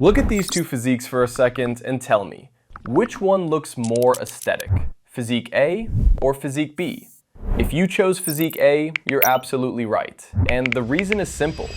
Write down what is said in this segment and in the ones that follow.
Look at these two physiques for a second and tell me, which one looks more aesthetic, physique A or physique B? If you chose physique A, you're absolutely right. And the reason is simple.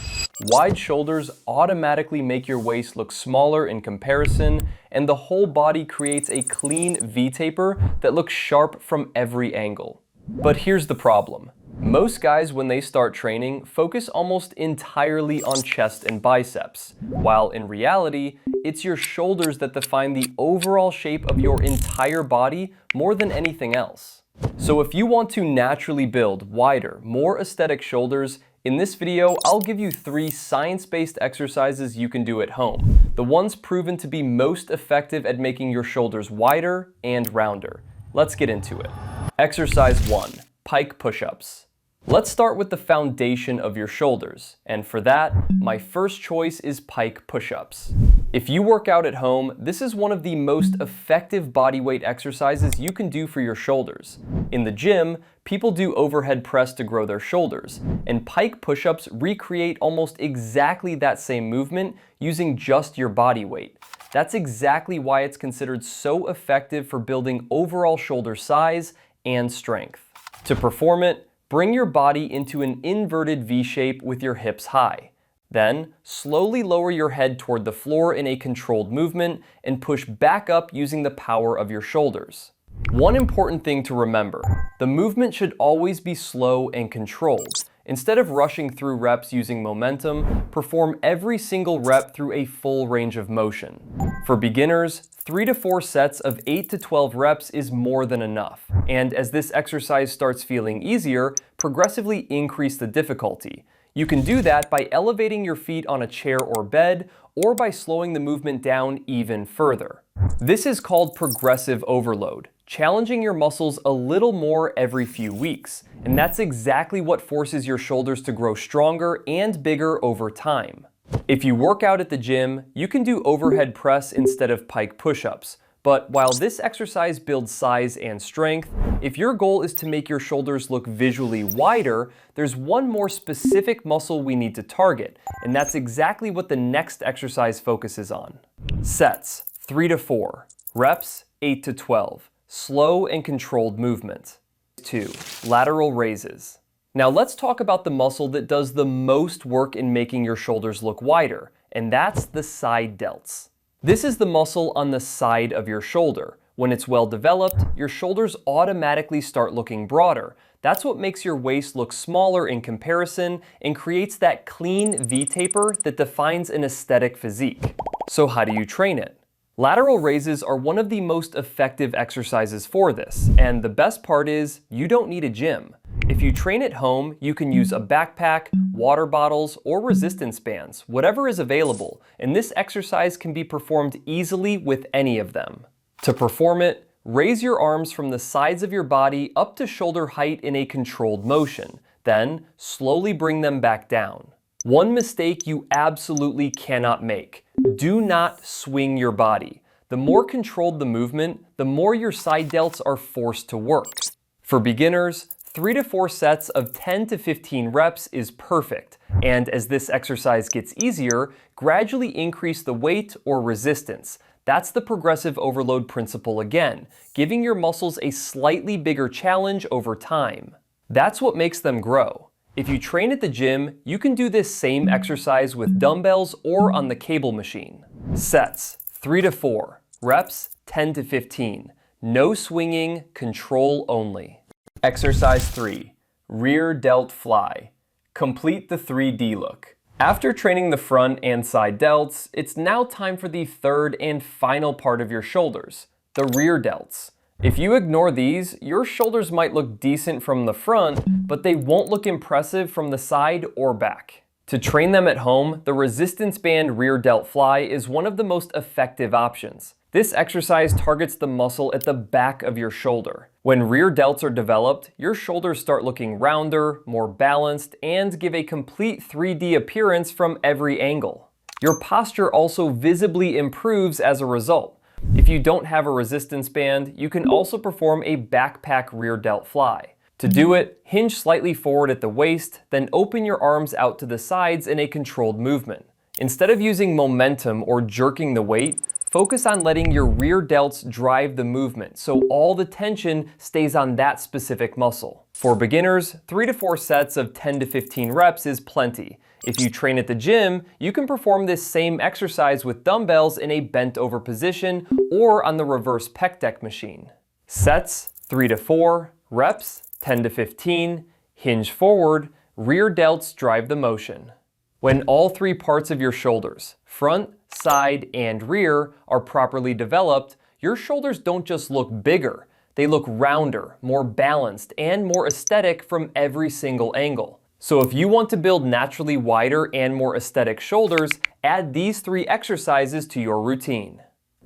Wide shoulders automatically make your waist look smaller in comparison, and the whole body creates a clean V-taper that looks sharp from every angle. But here's the problem. Most guys, when they start training, focus almost entirely on chest and biceps, while in reality, it's your shoulders that define the overall shape of your entire body more than anything else. So if you want to naturally build wider, more aesthetic shoulders, in this video, I'll give you 3 science-based exercises you can do at home, the ones proven to be most effective at making your shoulders wider and rounder. Let's get into it. Exercise 1, Pike Push-Ups. Let's start with the foundation of your shoulders, and for that, my first choice is Pike Push-Ups. If you work out at home, this is one of the most effective bodyweight exercises you can do for your shoulders. In the gym, people do overhead press to grow their shoulders, and Pike Push-Ups recreate almost exactly that same movement using just your body weight. That's exactly why it's considered so effective for building overall shoulder size and strength. To perform it, bring your body into an inverted V shape with your hips high. Then, slowly lower your head toward the floor in a controlled movement and push back up using the power of your shoulders. One important thing to remember, the movement should always be slow and controlled. Instead of rushing through reps using momentum, perform every single rep through a full range of motion. For beginners, 3 to 4 sets of 8 to 12 reps is more than enough. And as this exercise starts feeling easier, progressively increase the difficulty. You can do that by elevating your feet on a chair or bed, or by slowing the movement down even further. This is called progressive overload, challenging your muscles a little more every few weeks. And that's exactly what forces your shoulders to grow stronger and bigger over time. If you work out at the gym, you can do overhead press instead of Pike push-ups. But while this exercise builds size and strength, if your goal is to make your shoulders look visually wider, there's one more specific muscle we need to target, and that's exactly what the next exercise focuses on. Sets, 3 to 4. Reps, 8 to 12. Slow and controlled movement. 2. Lateral raises. Now let's talk about the muscle that does the most work in making your shoulders look wider, and that's the side delts. This is the muscle on the side of your shoulder. When it's well developed, your shoulders automatically start looking broader. That's what makes your waist look smaller in comparison and creates that clean V-taper that defines an aesthetic physique. So how do you train it? Lateral raises are one of the most effective exercises for this, and the best part is you don't need a gym. If you train at home, you can use a backpack, water bottles, or resistance bands, whatever is available, and this exercise can be performed easily with any of them. To perform it, raise your arms from the sides of your body up to shoulder height in a controlled motion, then slowly bring them back down. One mistake you absolutely cannot make: do not swing your body. The more controlled the movement, the more your side delts are forced to work. For beginners, 3 to 4 sets of 10 to 15 reps is perfect, and as this exercise gets easier, gradually increase the weight or resistance. That's the progressive overload principle again, giving your muscles a slightly bigger challenge over time. That's what makes them grow. If you train at the gym, you can do this same exercise with dumbbells or on the cable machine. Sets, 3 to 4. Reps, 10 to 15. No swinging, control only. Exercise 3, Rear Delt Fly. Complete the 3D look. After training the front and side delts, it's now time for the third and final part of your shoulders, the rear delts. If you ignore these, your shoulders might look decent from the front, but they won't look impressive from the side or back. To train them at home, the resistance band rear delt fly is one of the most effective options. This exercise targets the muscle at the back of your shoulder. When rear delts are developed, your shoulders start looking rounder, more balanced, and give a complete 3D appearance from every angle. Your posture also visibly improves as a result. If you don't have a resistance band, you can also perform a backpack rear delt fly. To do it, hinge slightly forward at the waist, then open your arms out to the sides in a controlled movement. Instead of using momentum or jerking the weight, focus on letting your rear delts drive the movement so all the tension stays on that specific muscle. For beginners, 3 to 4 sets of 10 to 15 reps is plenty. If you train at the gym, you can perform this same exercise with dumbbells in a bent over position or on the reverse pec deck machine. Sets 3 to 4, reps 10 to 15, hinge forward, rear delts drive the motion. When all 3 parts of your shoulders, front, side, and rear, are properly developed, your shoulders don't just look bigger, they look rounder, more balanced, and more aesthetic from every single angle. So if you want to build naturally wider and more aesthetic shoulders, add these 3 exercises to your routine.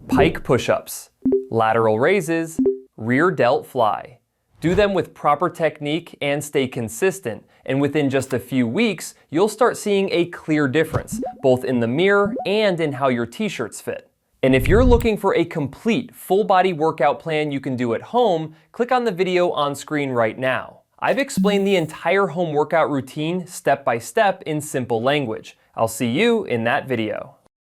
Pike push-ups, lateral raises, rear delt fly. Do them with proper technique and stay consistent, and within just a few weeks, you'll start seeing a clear difference, both in the mirror and in how your t-shirts fit. And if you're looking for a complete, full-body workout plan you can do at home, click on the video on screen right now. I've explained the entire home workout routine step by step in simple language. I'll see you in that video.